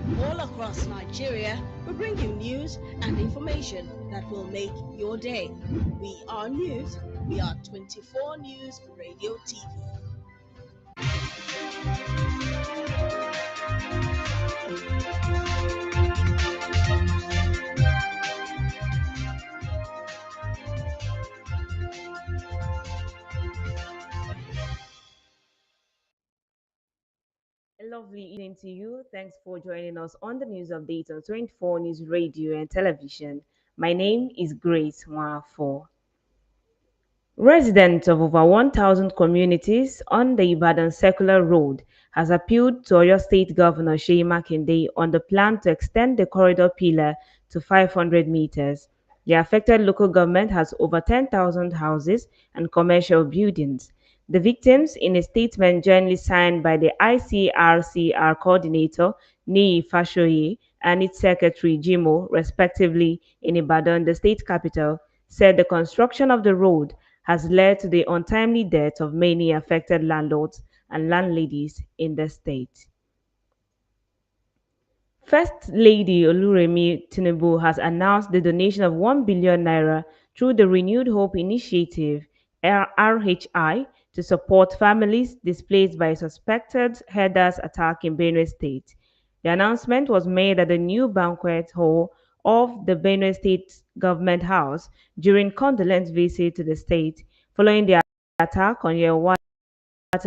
All across Nigeria, we bring you news and information that will make your day. We are news. We are 24 News Radio TV. A lovely evening to you. Thanks for joining us on the news update on 24 News Radio and Television. My name is Grace Mwafo. Residents of over 1,000 communities on the Ibadan Circular Road has appealed to Oyo State Governor Seyi Makinde on the plan to extend the corridor pillar to 500 meters. The affected local government has over 10,000 houses and commercial buildings. The victims, in a statement jointly signed by the ICRCR coordinator Niyi Fashoye and its secretary Jimo, respectively, in Ibadan, the state capital, said the construction of the road has led to the untimely death of many affected landlords and landladies in the state. First Lady Oluremi Tinubu has announced the donation of 1 billion naira through the Renewed Hope Initiative (RHI) to support families displaced by a suspected herders attack in Benue State. The announcement was made at the new banquet hall of the Benue State Government House during condolence visit to the state following the attack on Yewa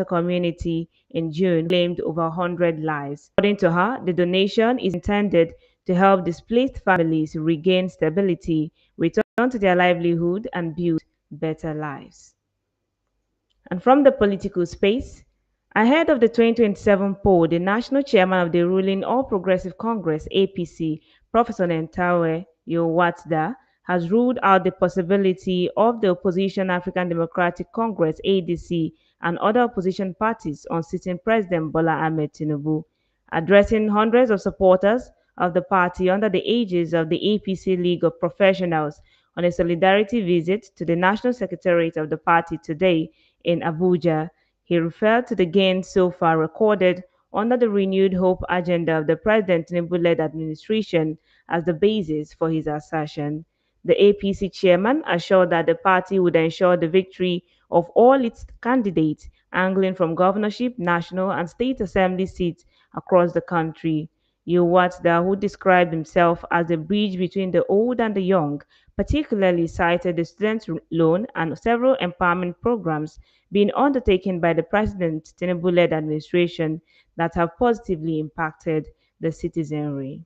community in June claimed over 100 lives. According to her, the donation is intended to help displaced families regain stability, return to their livelihood, and build better lives. And from the political space, ahead of the 2027 poll, the national chairman of the ruling All Progressive Congress (APC), Professor Nentawe Yowatda, has ruled out the possibility of the opposition African Democratic Congress (ADC) and other opposition parties unseating President Bola Ahmed Tinubu. Addressing hundreds of supporters of the party under the aegis of the APC League of Professionals on a solidarity visit to the National Secretariat of the party today in Abuja, he referred to the gains so far recorded under the renewed hope agenda of the President Tinubu-led administration as the basis for his assertion. The APC chairman assured that the party would ensure the victory of all its candidates angling from governorship, national, and state assembly seats across the country. Yowatda, who described himself as a bridge between the old and the young, particularly cited the student loan and several empowerment programs being undertaken by the President Tinubu-led administration that have positively impacted the citizenry.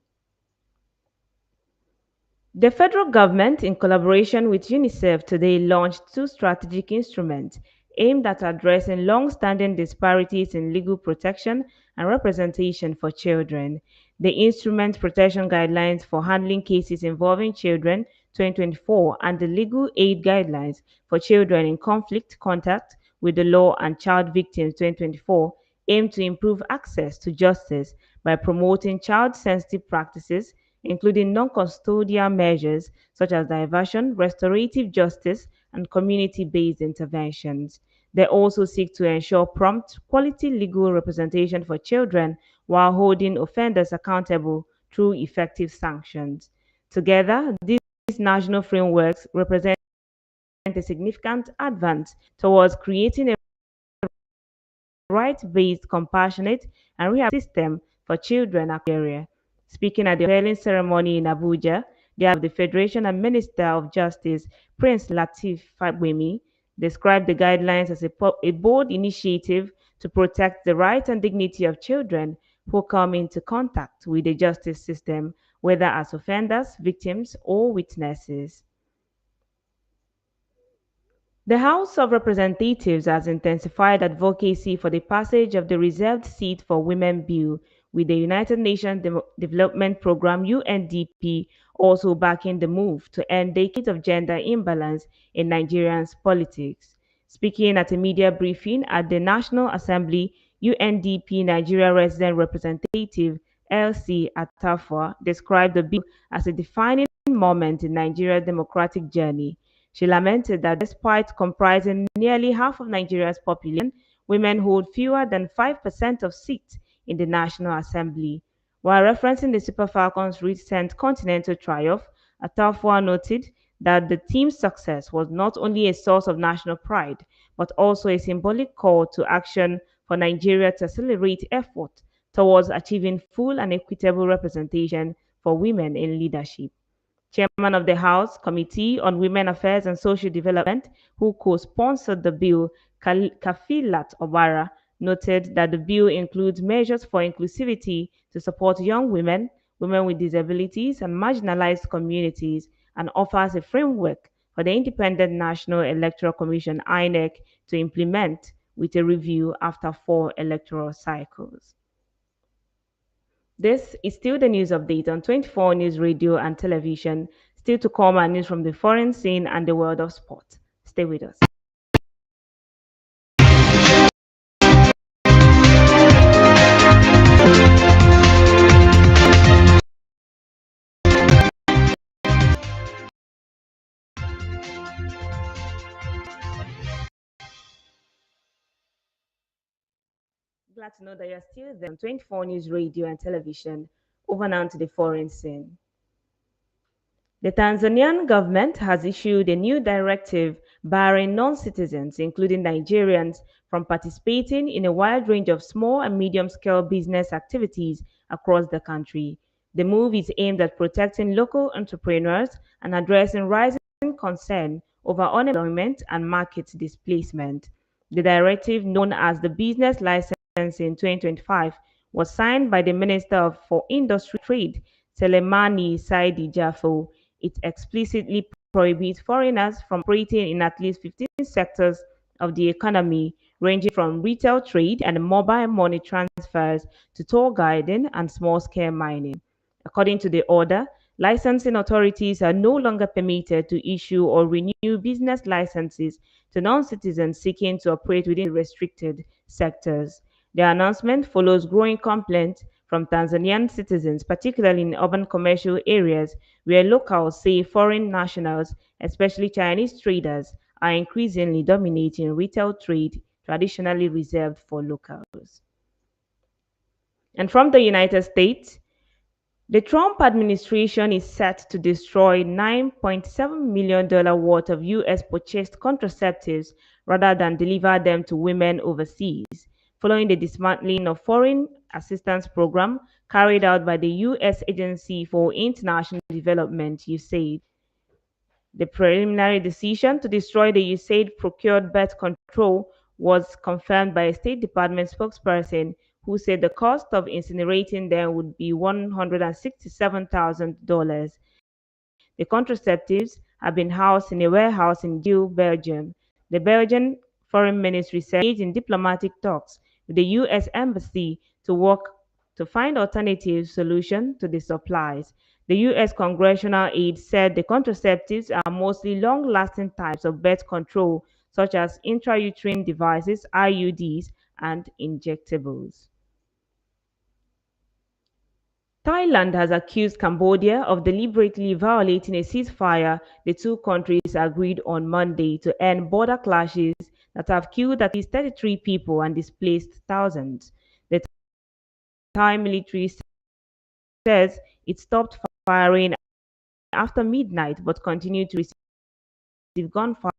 The federal government, in collaboration with UNICEF, today launched two strategic instruments aimed at addressing long-standing disparities in legal protection and representation for children. The Instrument Protection Guidelines for Handling Cases Involving Children 2024 and the Legal Aid Guidelines for Children in Conflict Contact with the Law and Child Victims 2024 aim to improve access to justice by promoting child-sensitive practices including non-custodial measures such as diversion, restorative justice, and community-based interventions. They also seek to ensure prompt, quality legal representation for children while holding offenders accountable through effective sanctions. Together, these national frameworks represent a significant advance towards creating a right-based, compassionate, and rehab system for children across Nigeria. Speaking at the unveiling ceremony in Abuja, the Federation and Minister of Justice, Prince Lateef Fagbemi, described the guidelines as a bold initiative to protect the rights and dignity of children who come into contact with the justice system, whether as offenders, victims, or witnesses. The House of Representatives has intensified advocacy for the passage of the Reserved Seat for Women Bill, with the United Nations Development Programme (UNDP) also backing the move to end decades of gender imbalance in Nigeria's politics. Speaking at a media briefing at the National Assembly, UNDP Nigeria Resident Representative LC Atafwa described the bill as a defining moment in Nigeria's democratic journey. She lamented that despite comprising nearly half of Nigeria's population, women hold fewer than 5% of seats in the National Assembly. While referencing the Super Falcons' recent continental triumph, Atafua noted that the team's success was not only a source of national pride, but also a symbolic call to action for Nigeria to accelerate effort towards achieving full and equitable representation for women in leadership. Chairman of the House Committee on Women Affairs and Social Development, who co-sponsored the bill, Kafilat Obara, noted that the bill includes measures for inclusivity to support young women, women with disabilities, and marginalized communities, and offers a framework for the Independent National Electoral Commission (INEC) to implement, with a review after 4 electoral cycles. This is still the news update on 24 News Radio and Television. Still to come are news from the foreign scene and the world of sport. Stay with us. Glad to know that you're still there on 24 News Radio and Television. Over now to the foreign scene. The Tanzanian government has issued a new directive barring non-citizens, including Nigerians, from participating in a wide range of small and medium-scale business activities across the country. The move is aimed at protecting local entrepreneurs and addressing rising concern over unemployment and market displacement. The directive, known as the Business Licensing 2025, was signed by the Minister for Industry and Trade, Selemani Saidi Jafo. It explicitly prohibits foreigners from operating in at least 15 sectors of the economy, ranging from retail trade and mobile money transfers to tour guiding and small-scale mining. According to the order, licensing authorities are no longer permitted to issue or renew business licenses to non-citizens seeking to operate within restricted sectors. The announcement follows growing complaints from Tanzanian citizens, particularly in urban commercial areas where locals say foreign nationals, especially Chinese traders, are increasingly dominating retail trade traditionally reserved for locals. And from the United States, the Trump administration is set to destroy $9.7 million worth of US purchased contraceptives rather than deliver them to women overseas, following the dismantling of foreign assistance program carried out by the US Agency for International Development, USAID. The preliminary decision to destroy the USAID procured birth control was confirmed by a State Department spokesperson who said the cost of incinerating them would be $167,000. The contraceptives have been housed in a warehouse in Geel, Belgium. The Belgian Foreign Ministry said it engaged in diplomatic talks with the U.S. Embassy to work to find alternative solutions to the supplies. The U.S. congressional aide said the contraceptives are mostly long-lasting types of birth control, such as intrauterine devices, IUDs, and injectables. Thailand has accused Cambodia of deliberately violating a ceasefire the two countries agreed on Monday to end border clashes that have killed at least 33 people and displaced thousands. The Thai military says it stopped firing after midnight but continued to receive gunfire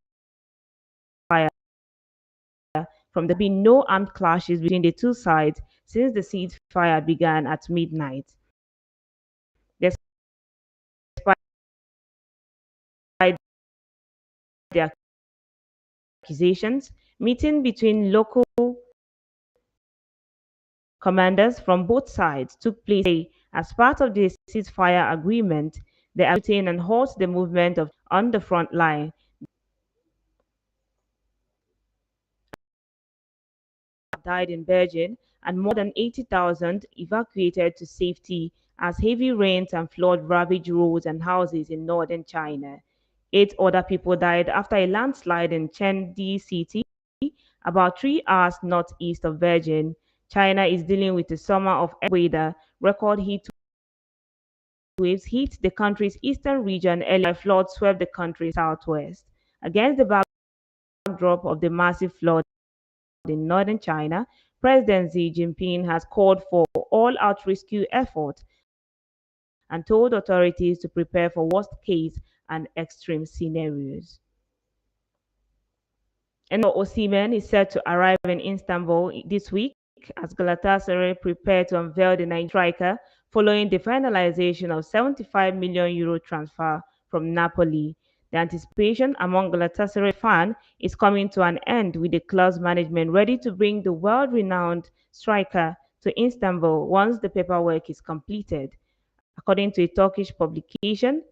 from there being no armed clashes between the two sides since the ceasefire began at midnight. Despite the accusations, meeting between local commanders from both sides took place as part of the ceasefire agreement. They are to and halt the movement on the front line. Died in Beijing and more than 80,000 evacuated to safety as heavy rains and flood ravaged roads and houses in northern China. 8 other people died after a landslide in Chengde City, about 3 hours northeast of Beijing. China is dealing with a summer of weather. Record heat waves hit the country's eastern region earlier. Floods swept the country's southwest. Against the backdrop of the massive flood in northern China, President Xi Jinping has called for all-out rescue efforts and told authorities to prepare for worst-case and extreme scenarios. And Osimhen is set to arrive in Istanbul this week as Galatasaray prepare to unveil the Nigerian striker following the finalization of €75 million transfer from Napoli. The anticipation among Galatasaray fans is coming to an end with the club's management ready to bring the world-renowned striker to Istanbul once the paperwork is completed. According to a Turkish publication,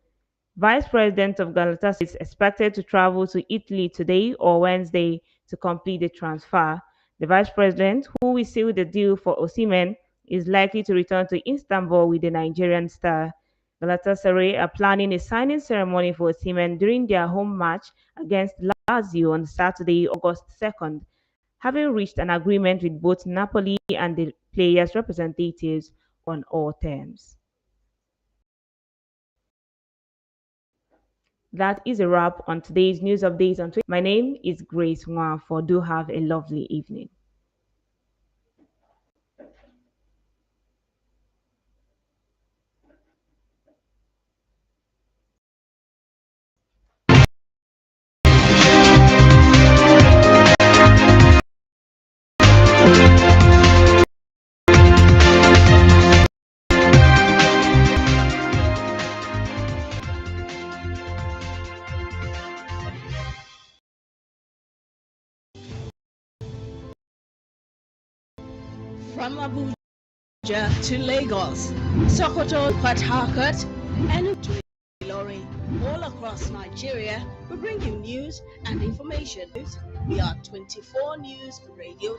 Vice President of Galatasaray is expected to travel to Italy today or Wednesday to complete the transfer. The Vice President, who will seal the deal for Osimhen, is likely to return to Istanbul with the Nigerian star. Galatasaray are planning a signing ceremony for Osimhen during their home match against Lazio on Saturday, August 2nd, having reached an agreement with both Napoli and the players' representatives on all terms. That is a wrap on today's news updates on Twitter. My name is Grace Nwafor. Do have a lovely evening. From Abuja to Lagos, Sokoto, Port Harcourt, and to Ilorin, all across Nigeria, we bring you news and information. We are 24 News Radio.